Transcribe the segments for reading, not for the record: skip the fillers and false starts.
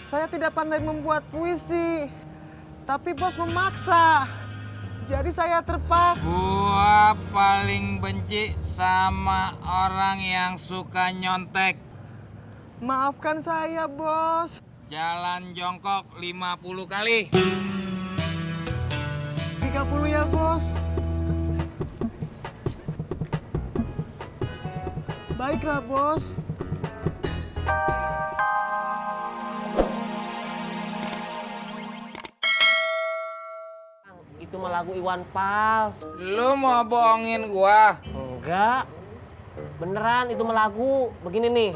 Saya tidak pandai membuat puisi, tapi bos memaksa. Jadi saya terpaksa. Gua paling benci sama orang yang suka nyontek. Maafkan saya, bos. Jalan jongkok 50 kali. 30 ya, bos. Baiklah, bos. Itu mah lagu Iwan Fals. Lu mau bohongin gua? Enggak. Beneran itu mah lagu. Begini nih.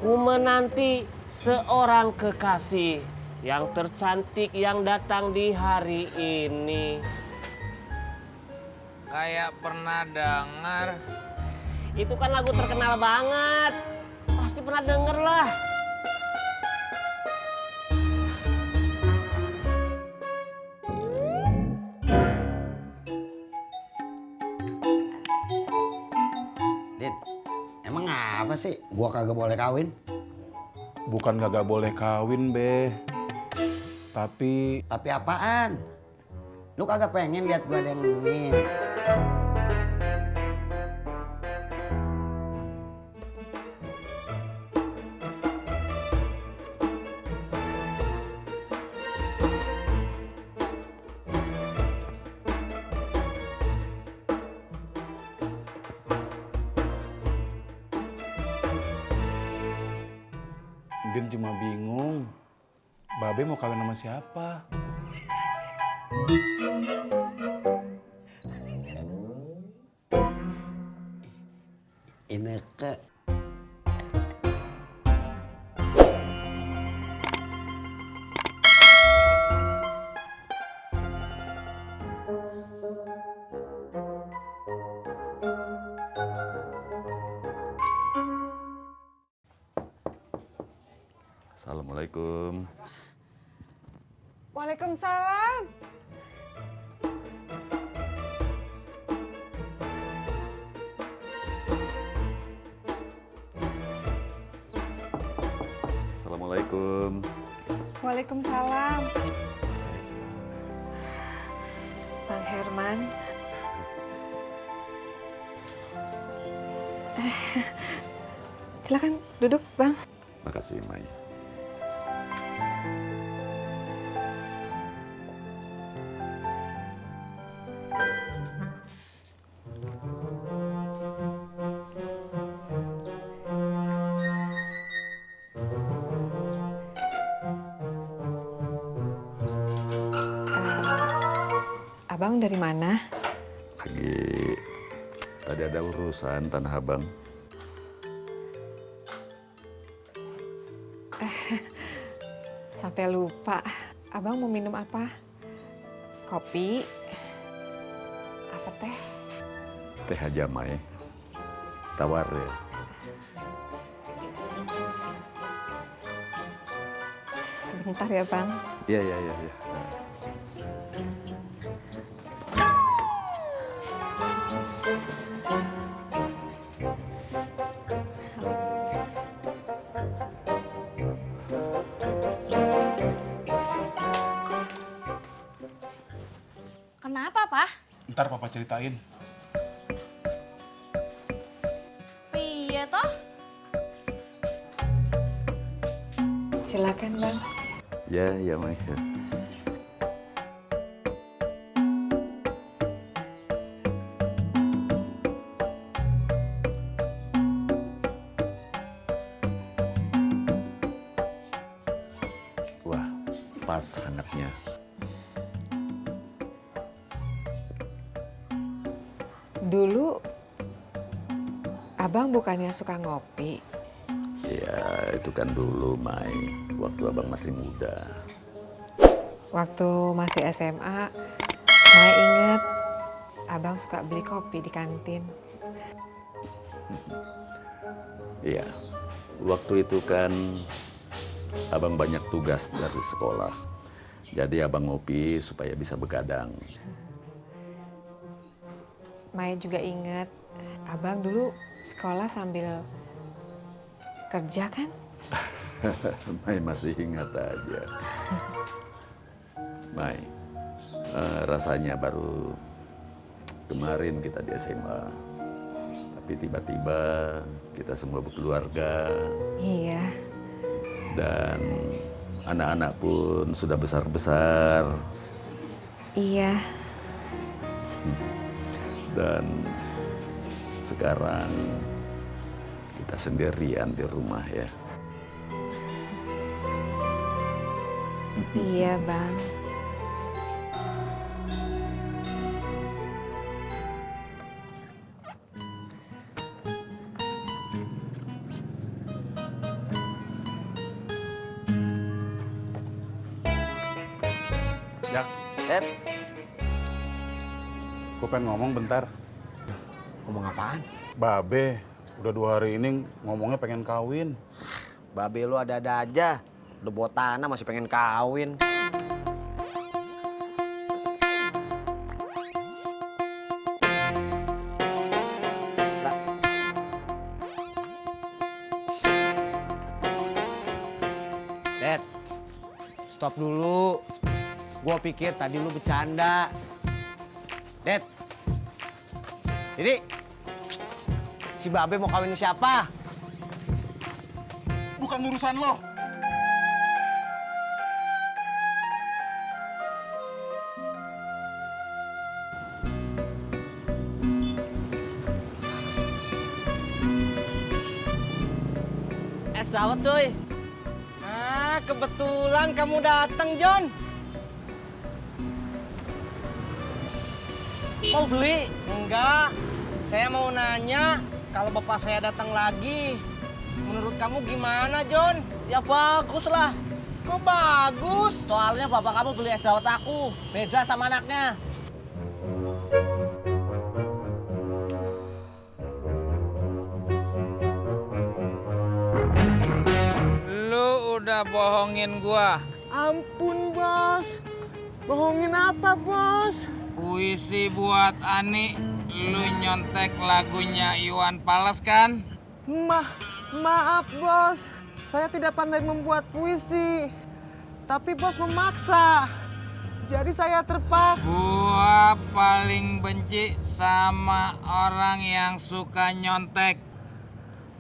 Ku menanti seorang kekasih yang tercantik yang datang di hari ini. Kayak pernah dengar. Itu kan lagu terkenal banget. Pasti pernah denger lah. Din, emang apa sih gua kagak boleh kawin? Bukan kagak boleh kawin, Be. Tapi Tapi apaan? Lu kagak pengen lihat gua dengerin? Din cuma bingung. Babe mau kawin sama siapa? Ineke. Assalamualaikum. Waalaikumsalam. Assalamualaikum. Waalaikumsalam. Bang Herman. Silakan duduk, Bang. Makasih, Mai. Abang dari mana? Tadi ada urusan Tanah Abang. Sampai lupa. Abang mau minum apa? Kopi? Apa teh? Teh aja, Mai. Tawar ya. Sebentar ya, Bang. Iya. Kenapa, Pak? Ntar papa ceritain. Piye toh? Silakan, Bang. Ya, Mai. Ya. Wah, pas hangatnya. Dulu Abang bukannya suka ngopi. Ya, itu kan dulu, Mai. Waktu Abang masih muda. Waktu masih SMA, Mai inget Abang suka beli kopi di kantin. Iya, waktu itu kan Abang banyak tugas dari sekolah. Jadi Abang ngopi supaya bisa begadang. Mai juga inget Abang dulu sekolah sambil kerja kan? Mai masih ingat aja. Mai, rasanya baru kemarin kita di SMA. Tapi tiba-tiba kita semua berkeluarga. Iya. Dan anak-anak pun sudah besar-besar. Iya. Dan sekarang kita sendirian di rumah ya. Iya, Bang. Jak, Dad, gue pengen ngomong bentar. ngomong apaan? Babe, udah 2 hari ini ngomongnya pengen kawin. Babe lu ada-ada aja. Udah bawa tanah masih pengen kawin. Dad, stop dulu. Gua pikir tadi lu bercanda. Dad, jadi si Babe mau kawin sama siapa? Bukan urusan lo. Es dawet cuy. Ah, kebetulan kamu datang, John. Mau beli? Enggak, saya mau nanya kalau bapak saya datang lagi. Menurut kamu gimana, John? Ya bagus lah. Kok bagus? Soalnya bapak kamu beli es dawet aku. Beda sama anaknya. Lu udah bohongin gua. Ampun, Bos. Bohongin apa, Bos? Puisi buat Ani, lu nyontek lagunya Iwan Fals kan? Maaf, Bos. Saya tidak pandai membuat puisi. Tapi Bos memaksa. Jadi saya terpaksa. Gua paling benci sama orang yang suka nyontek.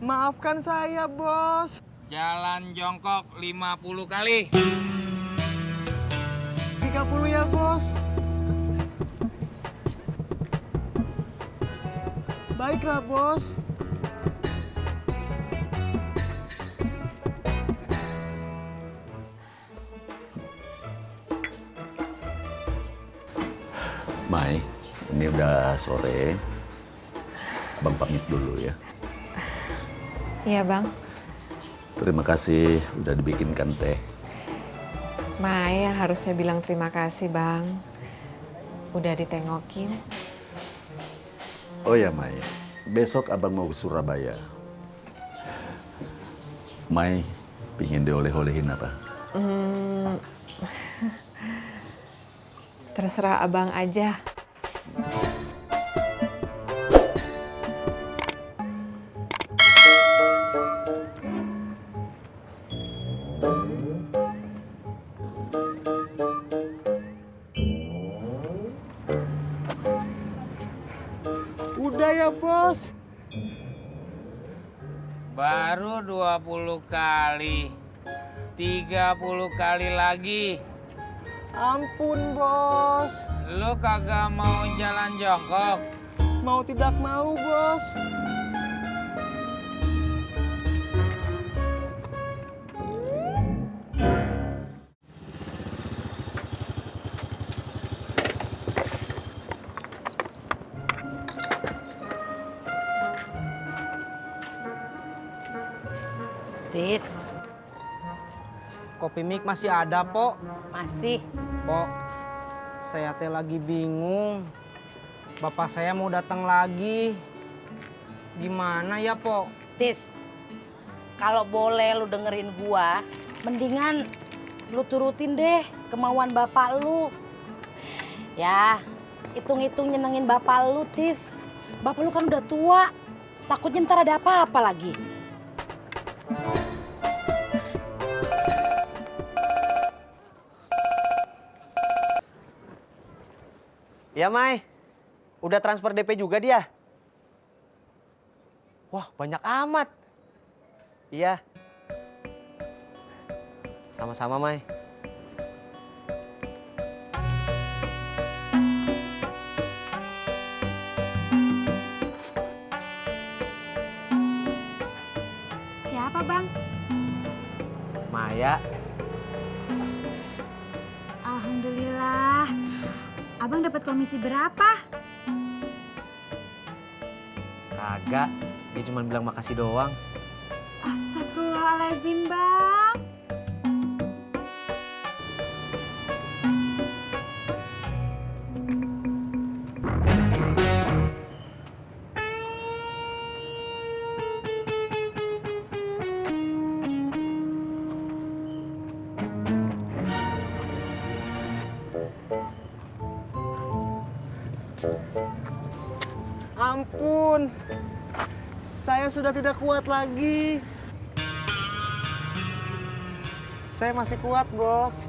Maafkan saya, Bos. Jalan jongkok 50 kali. 30 ya, Bos. Baiklah, Bos. Mai, ini udah sore. Abang pamit dulu ya. Iya, Bang. Terima kasih udah dibikinkan teh. Mai yang harusnya bilang terima kasih, Bang. Udah ditengokin. Oh ya Mai, besok abang mau ke Surabaya. Mai, pingin dioleh-olehin apa? Terserah Abang aja. Udah ya, Bos. Baru 20 kali. 30 kali lagi. Ampun, Bos. Lu kagak mau jalan jongkok? Mau tidak mau, Bos. Tis, Kopi mik masih ada, Pok. masih. Pok, saya teh lagi bingung. Bapak saya mau datang lagi. Gimana ya, Pok? Tis, kalau boleh lu dengerin gua, mendingan lu turutin deh kemauan bapak lu. Ya, hitung-hitung nyenengin bapak lu, Tis. Bapak lu kan udah tua, takutnya ntar ada apa-apa lagi. Iya, Mai. Udah transfer DP juga dia? Wah, banyak amat. Iya. Sama-sama, Mai. Siapa, Bang? Maya. Alhamdulillah. Abang dapat komisi berapa? Kagak. Dia cuma bilang makasih doang. Astagfirullahaladzim, Bang. Ampun. Saya sudah tidak kuat lagi. Saya masih kuat, Bos.